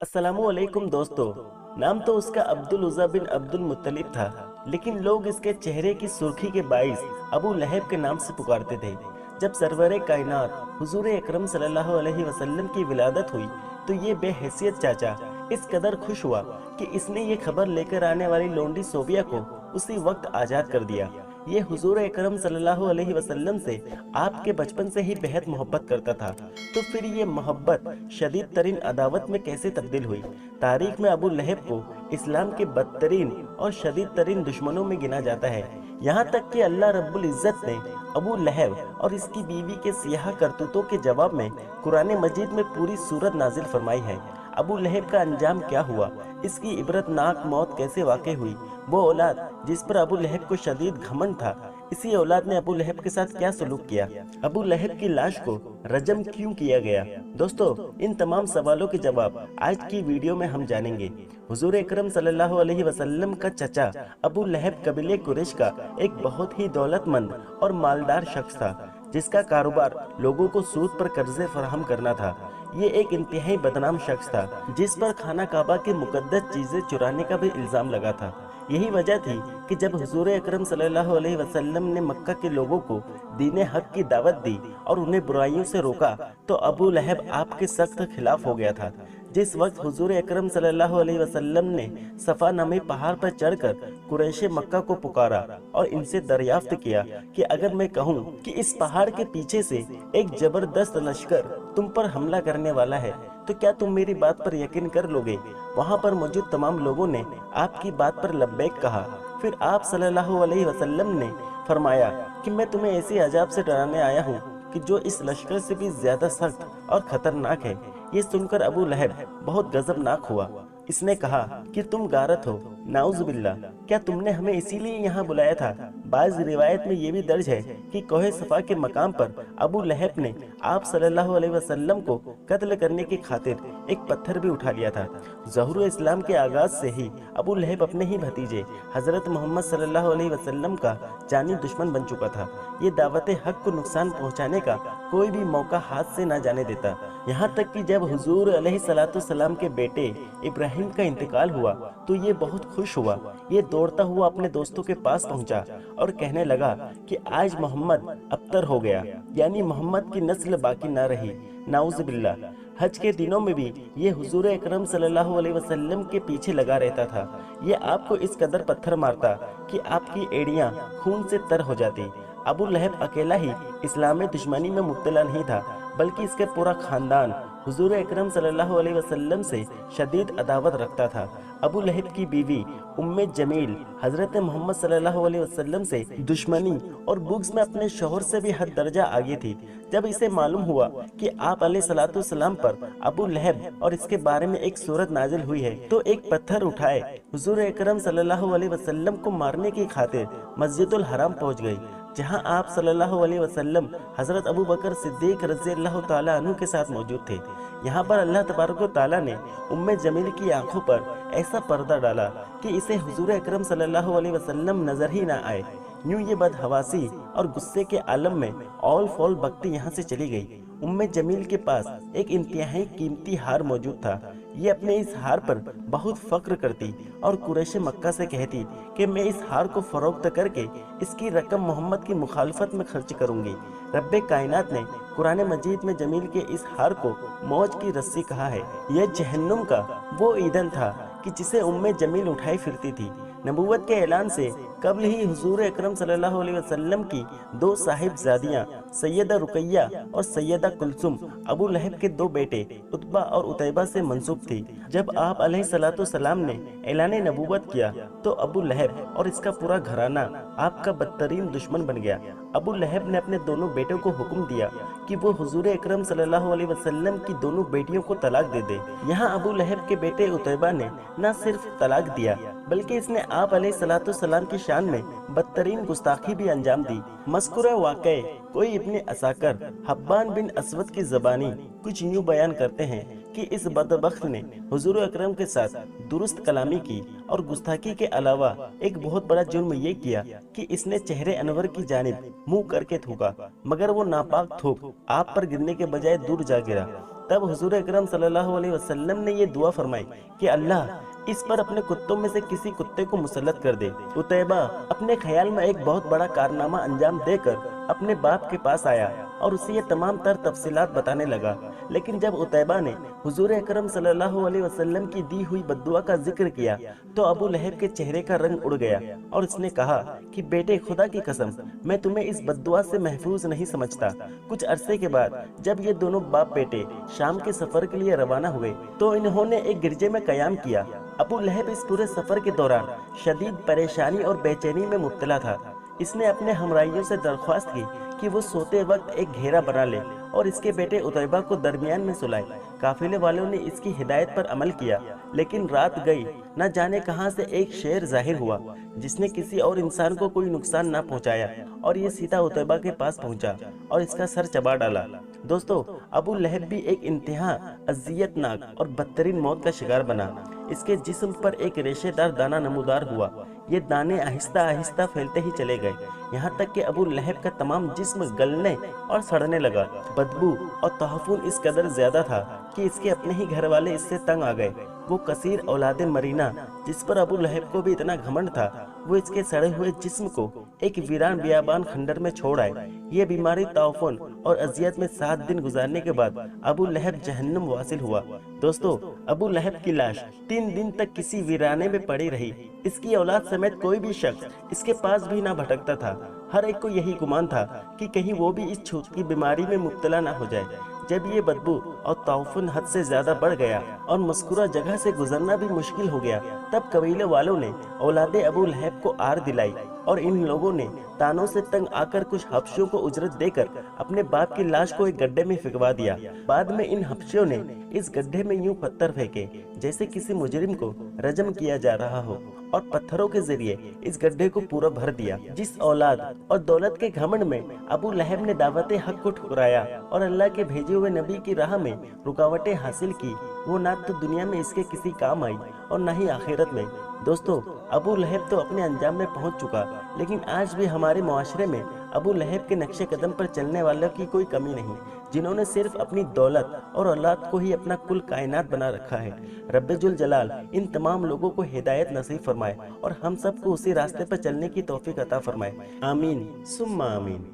अस्सलामु अलैकुम दोस्तों। नाम तो उसका अब्दुल उज़्ज़ा बिन अब्दुल मुत्तलिब था, लेकिन लोग इसके चेहरे की सुर्खी के बाइस अबू लहब के नाम से पुकारते थे। जब सरवरे कायनात हुजूर अकरम सल्लल्लाहु अलैहि वसल्लम की विलादत हुई तो ये बेहैसियत चाचा इस कदर खुश हुआ कि इसने ये खबर लेकर आने वाली लोंडी सोबिया को उसी वक्त आज़ाद कर दिया। ये हुजूर अकरम सल्लल्लाहु अलैहि वसल्लम से आपके बचपन से ही बेहद मोहब्बत करता था, तो फिर ये मोहब्बत शदीद तरीन अदावत में कैसे तब्दील हुई। तारीख में अबू लहब को इस्लाम के बदतरीन और शदीद तरीन दुश्मनों में गिना जाता है। यहाँ तक कि अल्लाह रब्बुल इज़्ज़त ने अबू लहब और इसकी बीवी के सियाह करतूतों के जवाब में कुरान मजीद में पूरी सूरत नाजिल फरमाई है। अबू लहब का अंजाम क्या हुआ, इसकी इबरतनाक मौत कैसे वाक़ई हुई, वो औलाद जिस पर अबू लहब को शदीद घमंड था, इसी औलाद ने अबू लहब के साथ क्या सलूक किया, अबू लहब की लाश को रजम क्यों किया गया। दोस्तों, इन तमाम सवालों के जवाब आज की वीडियो में हम जानेंगे। हुजूर अकरम सल्लल्लाहु अलैहि वसल्लम का चचा अबू लहब कबीले कुरैश का एक बहुत ही दौलतमंद और मालदार शख्स था, जिसका कारोबार लोगों को सूद पर कर्जे फराहम करना था। ये एक इंतहाई बदनाम शख्स था, जिस पर खाना काबा की मुकद्दस चीजें चुराने का भी इल्जाम लगा था। यही वजह थी कि जब हुजूर अकरम सल्लल्लाहु अलैहि वसल्लम ने मक्का के लोगों को दीन हक की दावत दी और उन्हें बुराइयों से रोका, तो अबू लहब आपके सख्त खिलाफ हो गया था। जिस वक्त हुजूर अकरम सल्लल्लाहु अलैहि वसल्लम ने सफा नामी पहाड़ पर चढ़कर कुरैशे मक्का को पुकारा और इनसे दरियाफ्त किया कि अगर मैं कहूँ कि इस पहाड़ के पीछे से एक जबरदस्त लश्कर तुम पर हमला करने वाला है, तो क्या तुम मेरी बात पर यकीन कर लोगे। वहाँ पर मौजूद तमाम लोगों ने आपकी बात पर लब्बैक कहा। फिर आप सल्लल्लाहु अलैहि वसल्लम ने फरमाया कि मैं तुम्हें ऐसी अजाब से डराने आया हूँ कि जो इस लश्कर से भी ज्यादा सख्त और खतरनाक है। ये सुनकर अबू लहब बहुत गजबनाक हुआ। इसने कहा कि तुम गारत हो, नाउज़ बिल्लाह, क्या तुमने हमें इसीलिए यहाँ बुलाया था। बाज़ रिवायत में ये भी दर्ज है कि कोहे सफा के मकाम पर अबू लहब ने आप सल्लल्लाहु अलैहि वसल्लम को कत्ल करने की खातिर एक पत्थर भी उठा लिया था। ज़हूर इस्लाम के आगाज से ही अबू लहब अपने ही भतीजे हजरत मोहम्मद सल्लल्लाहु अलैहि वसल्लम का जानी दुश्मन बन चुका था। ये दावत हक को नुकसान पहुँचाने का कोई भी मौका हाथ से न जाने देता। यहाँ तक कि जब हुजूर अलैहिस्सलाम के बेटे इब्राहिम का इंतकाल हुआ तो ये बहुत खुश हुआ। ये दौड़ता हुआ अपने दोस्तों के पास पहुंचा और कहने लगा कि आज मोहम्मद अबतर हो गया, यानी मोहम्मद की नस्ल बाकी ना रही, नाउज़ बिल्लाह। हज के दिनों में भी ये हुजूर अकरम सल्लल्लाहु अलैहि वसल्लम के पीछे लगा रहता था। ये आपको इस कदर पत्थर मारता कि आपकी एड़ियां खून से तर हो जाती। अबू लहब अकेला ही इस्लाम में दुश्मनी में मुब्तला नहीं था, बल्कि इसके पूरा खानदान हुजूर अकरम सल्लल्लाहु अलैहि वसल्लम से शदीद अदावत रखता था। अबू लहब की बीवी उम्मे जमील हजरत मोहम्मद सल्लल्लाहु अलैहि वसल्लम से दुश्मनी और बुग़्ज़ में अपने शोहर से भी हद दर्जा आगे थी। जब इसे मालूम हुआ कि आप अलैहिस्सलाम पर अबू लहब और इसके बारे में एक सूरत नाजिल हुई है, तो एक पत्थर उठाए हुजूर अकरम सल्लल्लाहु अलैहि वसल्लम को मारने की खातिर मस्जिदुल हराम पहुंच गई, जहां आप सल्लल्लाहु अलैहि वसल्लम हजरत अबू बकर सिद्दीक रज़ियल्लाहु ताला अन्हु के साथ मौजूद थे। यहाँ पर अल्लाह तबारक व ताला ने उम्मे जमील की आंखों पर ऐसा पर्दा डाला कि इसे हुजूर अकरम सल्लल्लाहु अलैहि वसल्लम नजर ही ना आए। यूं ये बदहवासी और गुस्से के आलम में ऑल फॉल बकती यहाँ से चली गई। उम्मे जमील के पास एक इंतहाई कीमती हार मौजूद था। ये अपने इस हार पर बहुत फख्र करती और कुरैश मक्का से कहती कि मैं इस हार को फरोख्त करके इसकी रकम मोहम्मद की मुखालफत में खर्च करूंगी। रब्बे कायनात ने कुरान मजीद में जमील के इस हार को मौज की रस्सी कहा है। यह जहन्नुम का वो ईंधन था कि जिसे उम्मे जमील उठाई फिरती थी। नबूवत के ऐलान से कबल ही हुजूर अकरम सल्लल्लाहु अलैहि वसल्लम की दो साहिबजादियां सैयदा रुकैया और सैयदा कुलसुम अबू लहब के दो बेटे उतबा और उतैबा से मंसूब थी। जब आप अलैहिस्सलाम ने ऐलान नबूवत किया तो अबू लहब और इसका पूरा घराना आपका बदतरीन दुश्मन बन गया। अबू लहब ने अपने दोनों बेटों को हुक्म दिया कि वो हुजूर अकरम सल्लल्लाहु अलैहि वसल्लम की दोनों बेटियों को तलाक दे दे। यहाँ अबू लहब के बेटे उतैबा ने न सिर्फ तलाक दिया, बल्कि इसने आप अलैहिस्सलाम की शान में बदतरीन गुस्ताखी भी अंजाम दी। मज़कूरा वाक़या कोई इब्ने असाकर हब्बान बिन असवद की ज़बानी कुछ यूँ बयान करते हैं कि इस बदबख्त ने हुजूर अकरम के साथ दुरुस्त कलामी की और गुस्ताखी के अलावा एक बहुत बड़ा जुर्म ये किया कि इसने चेहरे अनवर की जानिब मुंह करके थूका, मगर वो नापाक थूक आप पर गिरने के बजाय दूर जा गिरा। तब हुजूर अकरम सल्लल्लाहु अलैहि वसल्लम ने ये दुआ फरमाई कि अल्लाह इस पर अपने कुत्तों में से किसी कुत्ते को मुसल्लत कर दे। उतैबा अपने ख्याल में एक बहुत बड़ा कारनामा अंजाम देकर अपने बाप के पास आया और उसे ये तमाम तर तफसीलात बताने लगा। लेकिन जब उतैबा ने हुजूर अकरम सल्लल्लाहु अलैहि वसल्लम की दी हुई बद्दुआ का जिक्र किया तो अबू लहब के चेहरे का रंग उड़ गया और उसने कहा कि बेटे, खुदा की कसम, मैं तुम्हें इस बद्दुआ से महफूज नहीं समझता। कुछ अरसे के बाद जब ये दोनों बाप बेटे शाम के सफर के लिए रवाना हुए तो इन्होंने एक गिरजे में कयाम किया। अबू लहब इस पूरे सफर के दौरान शदीद परेशानी और बेचैनी में मुब्तला था। इसने अपने हमराइयों से दरख्वास्त की कि वो सोते वक्त एक घेरा बना ले और इसके बेटे उतैबा को दरमियान में सुलाए। काफिले वालों ने इसकी हिदायत पर अमल किया, लेकिन रात गई, न जाने कहां से एक शेर जाहिर हुआ जिसने किसी और इंसान को कोई नुकसान न पहुंचाया और ये सीधा उतैबा के पास पहुंचा और इसका सर चबा डाला। दोस्तों, अबू लहब भी एक इंतहा अजियतनाक और बदतरीन मौत का शिकार बना। इसके जिस्म पर एक रेशेदार दाना नमूदार हुआ। ये दाने आहिस्ता आहिस्ता फैलते ही चले गए, यहाँ तक कि अबू लहब का तमाम जिस्म गलने और सड़ने लगा। बदबू और तहफुन इस कदर ज्यादा था कि इसके अपने ही घर वाले इससे तंग आ गए। वो कसीर औलादे मरीना जिस पर अबू लहब को भी इतना घमंड था, वो इसके सड़े हुए जिस्म को एक वीरान बियाबान खंडर में छोड़ आए। ये बीमारी, ताउफुन और अजियत में 7 दिन गुजारने के बाद अबू लहब जहन्नुम वासिल हुआ। दोस्तों, अबू लहब की लाश 3 दिन तक किसी वीराने में पड़ी रही। इसकी औलाद समेत कोई भी शख्स इसके पास भी ना भटकता था। हर एक को यही गुमान था कि कहीं वो भी इस छूत की बीमारी में मुब्तला ना हो जाए। जब ये बदबू और ताउफुन हद से ज्यादा बढ़ गया और मस्कुरा जगह से गुजरना भी मुश्किल हो गया, तब कबीले वालों ने औलादे अबू लहब को आर दिलाई और इन लोगों ने तानों से तंग आकर कुछ हबशियों को उजरत देकर अपने बाप की लाश को एक गड्ढे में फिकवा दिया। बाद में इन हबशियों ने इस गड्ढे में यूं पत्थर फेंके जैसे किसी मुजरिम को रजम किया जा रहा हो और पत्थरों के जरिए इस गड्ढे को पूरा भर दिया। जिस औलाद और दौलत के घमंड में अबू लहब ने दावत हक को ठुकराया और अल्लाह के भेजे हुए नबी की राह में रुकावटें हासिल की, वो ना तो दुनिया में इसके किसी काम आई और न ही आखिरत में। दोस्तों, अबू लहब तो अपने अंजाम में पहुंच चुका, लेकिन आज भी हमारे मुआशरे में अबू लहब के नक्शे कदम पर चलने वालों की कोई कमी नहीं, जिन्होंने सिर्फ अपनी दौलत और औलाद को ही अपना कुल कायनात बना रखा है। रब्बे जुल जलाल इन तमाम लोगों को हिदायत नसीब फरमाए और हम सबको उसी रास्ते पर चलने की तौफीक अता फरमाए। आमीन सुम्मा आमीन।